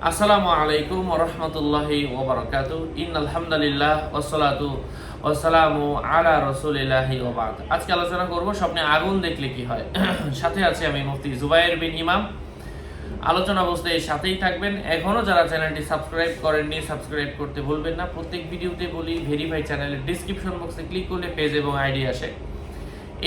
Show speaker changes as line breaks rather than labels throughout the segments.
আসসালামু আলাইকুম ওয়া রাহমাতুল্লাহি ওয়া বারাকাতুহু। ইন্নাল হামদালিল্লাহ ওয়াসসালাতু ওয়াসসালামু আলা রাসূলিল্লাহি ওয়া বা'দ। আজকে আলোচনা করব স্বপ্নে আগুন দেখলে কি হয়। সাথে আছি আমি মুফতি জুবায়ের বিন ইমাম। আলোচনা অবস্থায় সাথেই থাকবেন। এখনো যারা চ্যানেলটি সাবস্ক্রাইব করেননি সাবস্ক্রাইব করতে ভুলবেন না। প্রত্যেক ভিডিওতে বলি ভেরিফাই চ্যানেলের ডেসক্রিপশন বক্সে ক্লিক করলে পেজ এবং আইডি আসে।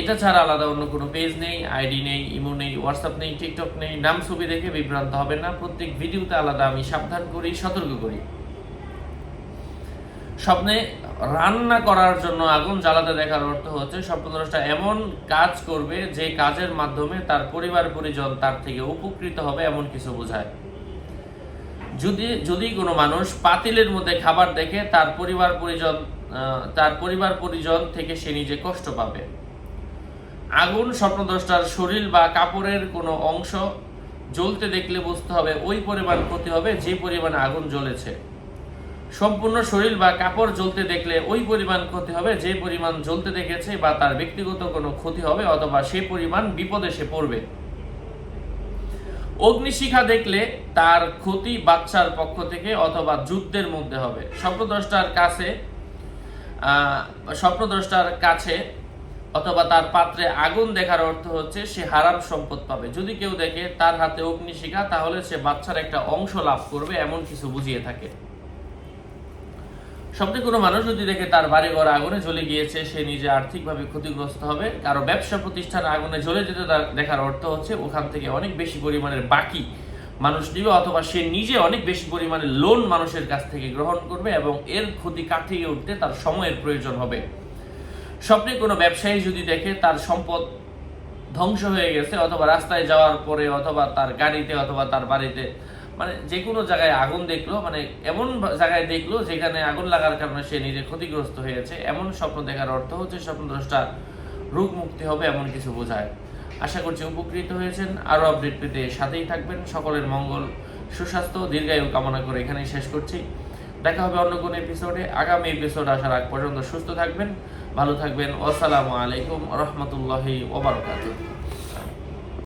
এটা ছাড়া আলাদা অন্য কোনো পেজ নেই, আইডি নেই, ইমো নেই, হোয়াটসঅ্যাপ নেই, টিকটক নেই। নাম ছবি দেখে বিভ্রান্ত হবেন না। প্রত্যেক ভিডিওতে আলাদা আমি সাবধান করি, সতর্ক করি। স্বপ্নে রান্না করার জন্য আগুন জ্বালাতে দেখার অর্থ হচ্ছে স্বপ্নদ্রষ্টা এমন কাজ করবে যে কাজের মাধ্যমে তার পরিবার পরিজন তার থেকে উপকৃত হবে, এমন কিছু বোঝায়। যদি কোনো মানুষ পাতিলের মধ্যে খাবার দেখে তার পরিবার পরিজন থেকে সে নিজে কষ্ট পাবে। আগুন স্বপ্নদ্রষ্টার শরীর বা কাপড়ের কোনো অংশ জ্বলতে দেখলে বুঝতে হবে ওই পরিমাণ ক্ষতি হবে যে পরিমাণ আগুন জ্বলেছে। সম্পূর্ণ শরীর বা কাপড় জ্বলতে দেখলে ওই পরিমাণ ক্ষতি হবে যে পরিমাণ জ্বলতে দেখেছে, বা তার ব্যক্তিগত কোনো ক্ষতি হবে অথবা সে পরিমাণ বিপদে সে পড়বে। অগ্নিশিখা দেখলে তার ক্ষতি বাচ্চার পক্ষ থেকে অথবা যুদ্ধের মধ্যে হবে। স্বপ্নদ্রষ্টার কাছে অথবা তার পাত্রে আগুন দেখার অর্থ হচ্ছে সে হারাম সম্পদ পাবে। যদি কেউ দেখে তার হাতে অগ্নিশিখা, তাহলে সে বাচ্চার একটা অংশ লাভ করবে, এমন কিছু বুঝিয়ে থাকে। স্বপ্নে কোনো মানুষ যদি দেখে তার বাড়িঘর আগুনে জ্বলে গিয়েছে, সে নিজে আর্থিকভাবে ক্ষতিগ্রস্ত হবে। কারো ব্যবসা প্রতিষ্ঠান আগুনে জ্বলে যেতে দেখার অর্থ হচ্ছে ওখান থেকে অনেক বেশি পরিমাণের বাকি মানুষ নিবে, অথবা সে নিজে অনেক বেশি পরিমাণে লোন মানুষের কাছ থেকে গ্রহণ করবে এবং এর ক্ষতি কাটিয়ে উঠতে তার সময়ের প্রয়োজন হবে। স্বপ্নে কোনো ব্যবসায়ী যদি দেখে তার সম্পদ ধ্বংস হয়ে গেছে, অথবা রাস্তায় যাওয়ার পরে অথবা তার গাড়িতে অথবা তার বাড়িতে, মানে যে কোনো জায়গায় আগুন দেখলো, মানে এমন জায়গায় দেখলো যেখানে আগুন লাগার কারণে সে নিজে ক্ষতিগ্রস্ত হয়েছে, এমন স্বপ্ন দেখার অর্থ হচ্ছে স্বপ্নদ্রষ্টা রোগ মুক্তি হবে, এমন কিছু বোঝায়। আশা করছি উপকৃত হয়েছেন। আরও আপডেট পেতে সাথেই থাকবেন। সকলের মঙ্গল, সুস্বাস্থ্য, দীর্ঘায়ু কামনা করে এখানেই শেষ করছি। দেখা হবে অন্য কোনো এপিসোডে। আগামী এপিসোড আসার আগ পর্যন্ত সুস্থ থাকবেন, ভালো থাকবেন। আসসালামু আলাইকুম ওয়া রাহমাতুল্লাহি ওয়া বারাকাতুহু।